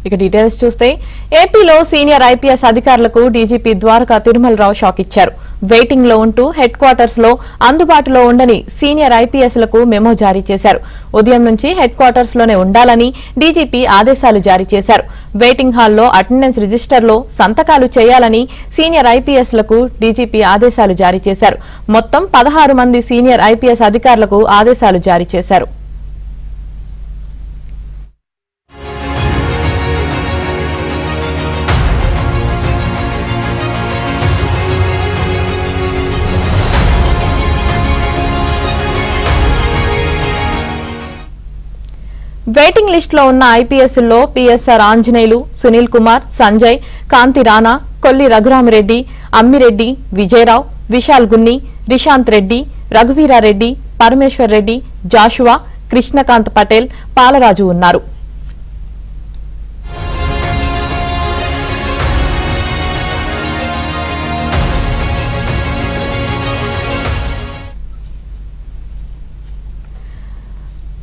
ఇక డీటెయిల్స్ చూస్తే ఏపీలో సీనియర్ ఐపీఎస్ అధికారులకు డీజీపీ ద్వారకా తిరుమలరావు షాక్ ఇచ్చారు. వెయిటింగ్ లో ఉంటూ హెడ్ క్వార్టర్స్ లో అందుబాటులో ఉండని సీనియర్ ఐపీఎస్ లకు మెమో జారీ చేశారు. ఉదయం నుంచి హెడ్ క్వార్టర్స్ లోనే ఉండాలని డీజీపీ ఆదేశాలు జారీ చేశారు. వెయిటింగ్ హాల్లో అటెండెన్స్ రిజిస్టర్లో సంతకాలు చేయాలని సీనియర్ ఐపీఎస్ లకు డీజీపీ ఆదేశాలు జారీ చేశారు. మొత్తం 16 మంది సీనియర్ ఐపీఎస్ అధికారులకు ఆదేశాలు జారీ చేశారు. వెయిటింగ్ లిస్ట్ లో ఉన్న ఐపీఎస్లో పీఎస్ఆర్ ఆంజనేయులు, సునీల్ కుమార్, సంజయ్, కాంతి రాణా, కొల్లి రఘురామిరెడ్డి, అమ్మిరెడ్డి, విజయరావు, విశాల్ గున్ని, రిషాంత్ రెడ్డి, రఘువీరారెడ్డి, పరమేశ్వర్ రెడ్డి, జాషువా, కృష్ణకాంత్ పటేల్, పాలరాజు ఉన్నారు.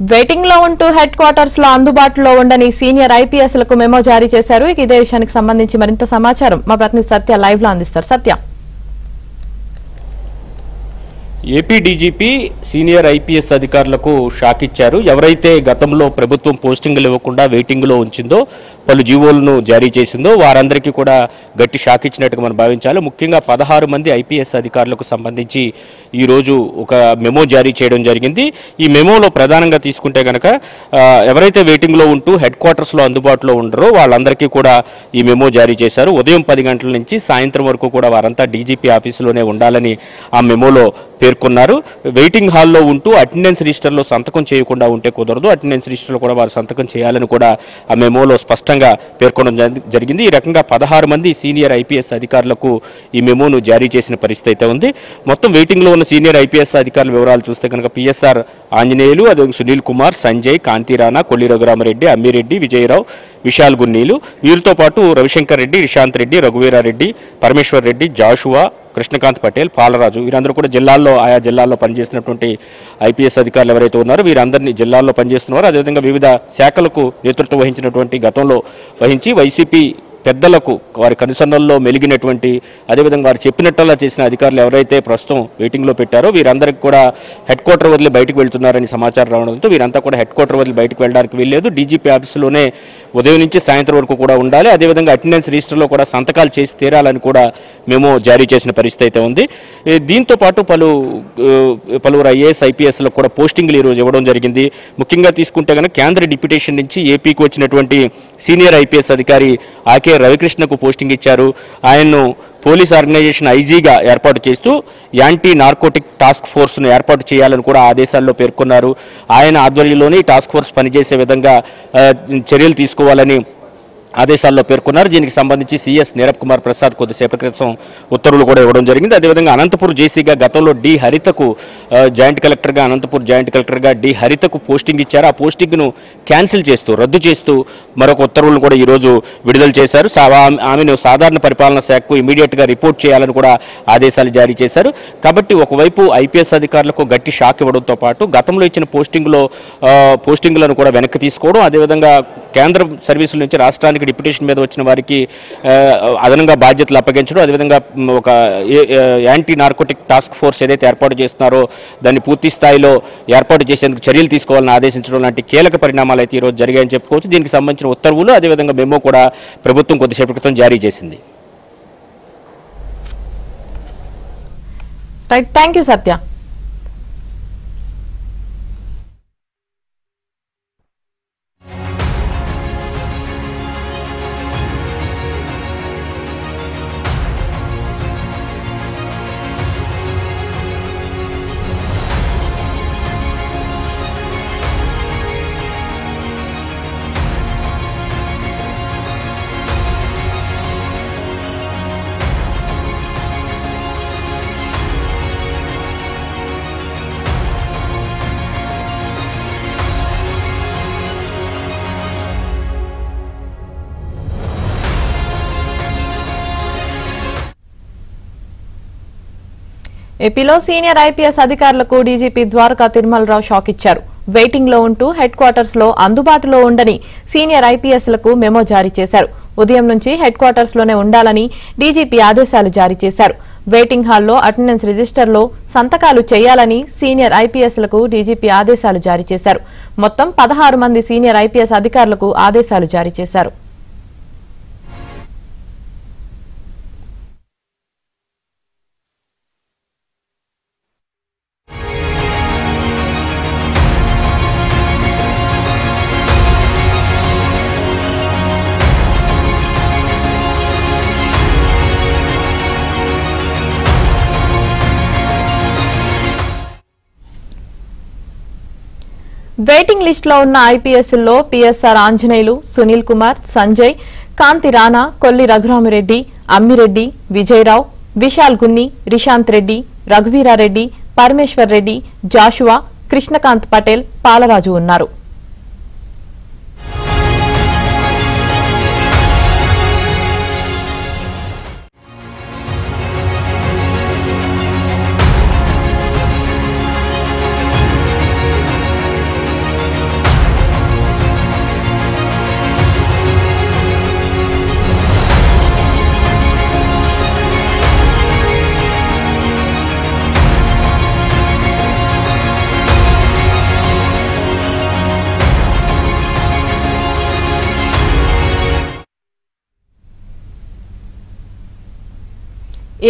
వెయిటింగ్ లో ఉంటూ హెడ్ క్వార్టర్స్ లో అందుబాటులో ఉండని సీనియర్ ఐపీఎస్ లకు మెమో జారీ చేశారు. ఇదే విషయానికి సంబంధించి మరింత సమాచారం మా ప్రతినిధి సత్య లైవ్ లో అందిస్తారు. సత్య, ఏపీ డీజీపీ సీనియర్ ఐపీఎస్ అధికారులకు షాక్ ఇచ్చారు. ఎవరైతే గతంలో ప్రభుత్వం పోస్టింగులు ఇవ్వకుండా వెయిటింగ్లో ఉంచిందో, పలు జీవోలను జారీ చేసిందో వారందరికీ కూడా గట్టి షాక్ ఇచ్చినట్టుగా మనం భావించాలి. ముఖ్యంగా 16 మంది ఐపీఎస్ అధికారులకు సంబంధించి ఈరోజు ఒక మెమో జారీ చేయడం జరిగింది. ఈ మెమోలో ప్రధానంగా తీసుకుంటే కనుక ఎవరైతే వెయిటింగ్లో ఉంటూ హెడ్ క్వార్టర్స్లో అందుబాటులో ఉండరో వాళ్ళందరికీ కూడా ఈ మెమో జారీ చేశారు. ఉదయం 10 గంటల నుంచి సాయంత్రం వరకు కూడా వారంతా డీజీపీ ఆఫీసులోనే ఉండాలని ఆ మెమోలో పేర్కొన్నారు. వెయిటింగ్ హాల్లో ఉంటూ అటెండెన్స్ రిజిస్టర్లో సంతకం చేయకుండా ఉంటే కుదరదు. అటెండెన్స్ రిజిస్టర్లో కూడా వారు సంతకం చేయాలని కూడా ఆ మెమోలో స్పష్టంగా పేర్కొనడం జరిగింది. ఈ రకంగా 16 మంది సీనియర్ ఐపీఎస్ అధికారులకు ఈ మెమోను జారీ చేసిన పరిస్థితి అయితే ఉంది. మొత్తం వెయిటింగ్లో ఉన్న సీనియర్ ఐపీఎస్ అధికారుల వివరాలు చూస్తే కనుక పీఎస్ఆర్ ఆంజనేయులు, అదే సునీల్ కుమార్, సంజయ్, కాంతి రాణా, కొల్లి రఘురామరెడ్డి, అమ్మిరెడ్డి, విజయరావు, విశాల్ గున్నీలు, వీరితో పాటు రవిశంకర్ రెడ్డి, రిషాంత్ రెడ్డి, రఘువీరారెడ్డి, పరమేశ్వర్ రెడ్డి, జాషువా, కృష్ణకాంత్ పటేల్, పాలరాజు వీరందరూ కూడా ఆయా జిల్లాల్లో పనిచేసినటువంటి ఐపీఎస్ అధికారులు ఎవరైతే ఉన్నారో వీరందరినీ జిల్లాల్లో పనిచేస్తున్నారు. అదేవిధంగా వివిధ శాఖలకు నేతృత్వం వహించినటువంటి గతంలో వహించి వైసీపీ పెద్దలకు వారి కనుసన్నల్లో మెలిగినటువంటి అదేవిధంగా వారు చెప్పినట్టల్లా చేసిన అధికారులు ఎవరైతే ప్రస్తుతం వెయిటింగ్లో పెట్టారో వీరందరికీ కూడా హెడ్ క్వార్టర్ వదిలి బయటకు వెళ్తున్నారని సమాచారం రావడంతో వీరంతా కూడా హెడ్ క్వార్టర్ వదిలి బయటకు వెళ్ళడానికి వీల్లేదు. డీజీపీ ఆఫీసులోనే ఉదయం నుంచి సాయంత్రం వరకు కూడా ఉండాలి. అదేవిధంగా అటెండెన్స్ రిజిస్టర్లో కూడా సంతకాలు చేసి తీరాలని కూడా మేము జారీ చేసిన పరిస్థితి అయితే ఉంది. దీంతో పాటు పలువురు ఐఏఎస్ ఐపీఎస్లకు కూడా పోస్టింగ్లు ఈరోజు ఇవ్వడం జరిగింది. ముఖ్యంగా తీసుకుంటే కనుక కేంద్ర డిప్యూటేషన్ నుంచి ఏపీకి వచ్చినటువంటి సీనియర్ ఐపీఎస్ అధికారి ఆకే రవికృష్ణకు పోస్టింగ్ ఇచ్చారు. ఆయన్ను పోలీస్ ఆర్గనైజేషన్ ఐజీగా ఏర్పాటు చేస్తూ యాంటీ నార్కోటిక్ టాస్క్ ఫోర్స్ను ఏర్పాటు చేయాలని కూడా ఆదేశాల్లో పేర్కొన్నారు. ఆయన ఆధ్వర్యంలోనే టాస్క్ ఫోర్స్ పనిచేసే విధంగా చర్యలు తీసుకోవాలని ఆదేశాల్లో పేర్కొన్నారు. దీనికి సంబంధించి సీఎస్ నీరబ్ కుమార్ ప్రసాద్ కొద్దిసేపటి క్రితం ఉత్తర్వులు కూడా ఇవ్వడం జరిగింది. అదేవిధంగా అనంతపూర్ జేసీగా గతంలో డి హరితకు అనంతపూర్ జాయింట్ కలెక్టర్గా డి హరితకు పోస్టింగ్ ఇచ్చారు. ఆ పోస్టింగ్ను క్యాన్సిల్ చేస్తూ రద్దు చేస్తూ మరొక ఉత్తర్వులను కూడా ఈరోజు విడుదల చేశారు. ఆమెను సాధారణ పరిపాలనా శాఖకు ఇమీడియట్గా రిపోర్ట్ చేయాలని కూడా ఆదేశాలు జారీ చేశారు. కాబట్టి ఒకవైపు ఐపీఎస్ అధికారులకు గట్టి షాక్ ఇవ్వడంతో పాటు గతంలో ఇచ్చిన పోస్టింగులను కూడా వెనక్కి తీసుకోవడం, అదేవిధంగా కేంద్ర సర్వీసుల నుంచి రాష్ట్రానికి డిప్యూటేషన్ మీద వచ్చిన వారికి అదనంగా బాధ్యతలు అప్పగించడం, అదేవిధంగా ఒక యాంటీ నార్కోటిక్ టాస్క్ ఫోర్స్ ఏదైతే ఏర్పాటు చేస్తున్నారో దాన్ని పూర్తి స్థాయిలో ఏర్పాటు చేసేందుకు చర్యలు తీసుకోవాలని ఆదేశించడం లాంటి కీలక పరిణామాలు అయితే ఈరోజు జరిగాయని చెప్పుకోవచ్చు. దీనికి సంబంధించిన ఉత్తర్వులు అదేవిధంగా మెమో కూడా ప్రభుత్వం కొద్దిసేపటి క్రితం జారీ చేసింది. రైట్, థ్యాంక్ యూ సత్య. ఏపీలో సీనియర్ ఐపీఎస్ అధికారులకు డీజీపీ ద్వారకా తిరుమలరావు షాక్ ఇచ్చారు. వెయిటింగ్ లో ఉంటూ హెడ్ క్వార్టర్స్ లో అందుబాటులో ఉండని సీనియర్ ఐపీఎస్లకు మెమో జారీ చేశారు. ఉదయం నుంచి హెడ్ క్వార్టర్స్ లోనే ఉండాలని డీజీపీ ఆదేశాలు జారీ చేశారు. వెయిటింగ్ హాల్లో అటెండెన్స్ రిజిస్టర్లో సంతకాలు చేయాలని సీనియర్ ఐపీఎస్లకు డీజీపీ ఆదేశాలు జారీ చేశారు. మొత్తం 16 మంది సీనియర్ ఐపీఎస్ అధికారులకు ఆదేశాలు జారీ చేశారు. వెయిటింగ్ లిస్ట్ లో ఉన్న ఐపీఎస్ల్లో పీఎస్ఆర్ ఆంజనేయులు, సునీల్ కుమార్, సంజయ్, కాంతి రాణా, కొల్లి రఘురామిరెడ్డి, అమ్మిరెడ్డి, విజయరావు, విశాల్ గున్ని, రిశాంత్ రెడ్డి, రఘువీరారెడ్డి, పరమేశ్వర్ రెడ్డి, జాషువా, కృష్ణకాంత్ పటేల్, పాలరాజు ఉన్నారు.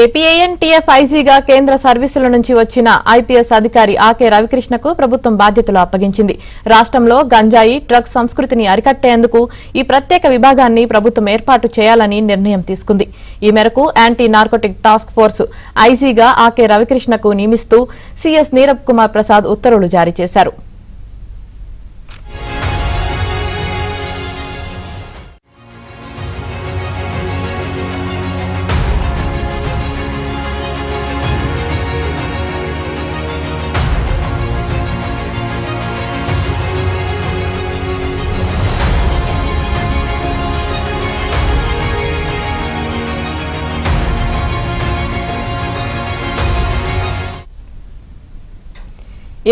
ఏపీఏఎన్టీఎఫ్ ఐజీగా కేంద్ర సర్వీసుల నుంచి వచ్చిన ఐపీఎస్ అధికారి ఆకే రవికృష్ణకు ప్రభుత్వం బాధ్యతలు అప్పగించింది. రాష్ట్రంలో గంజాయి, డ్రగ్స్ సంస్కృతిని అరికట్టేందుకు ఈ ప్రత్యేక విభాగాన్ని ప్రభుత్వం ఏర్పాటు చేయాలని నిర్ణయం తీసుకుంది. ఈ మేరకు యాంటీ నార్కోటిక్ టాస్క్ ఫోర్స్ ఐజీగా ఆకే రవికృష్ణకు నియమిస్తూ సీఎస్ నీరబ్ కుమార్ ప్రసాద్ ఉత్తర్వులు జారీ చేశారు.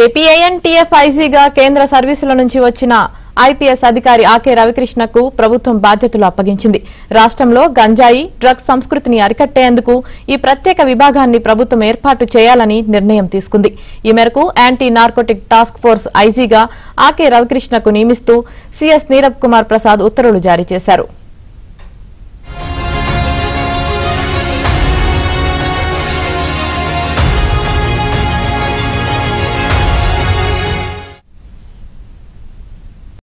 ఏపీఏఎన్టీఎఫ్ ఐజీగా కేంద్ర సర్వీసుల నుంచి వచ్చిన ఐపీఎస్ అధికారి ఆకే రవికృష్ణకు ప్రభుత్వం బాధ్యతలు అప్పగించింది. రాష్ట్రంలో గంజాయి, డ్రగ్స్ సంస్కృతిని అరికట్టేందుకు ఈ ప్రత్యేక విభాగాన్ని ప్రభుత్వం ఏర్పాటు చేయాలని నిర్ణయం తీసుకుంది. ఈ మేరకు యాంటీ నార్కోటిక్ టాస్క్ ఫోర్స్ ఐజీగా ఆకే రవికృష్ణకు నియమిస్తూ సీఎస్ నీరబ్ కుమార్ ప్రసాద్ ఉత్తర్వులు జారీ చేశారు.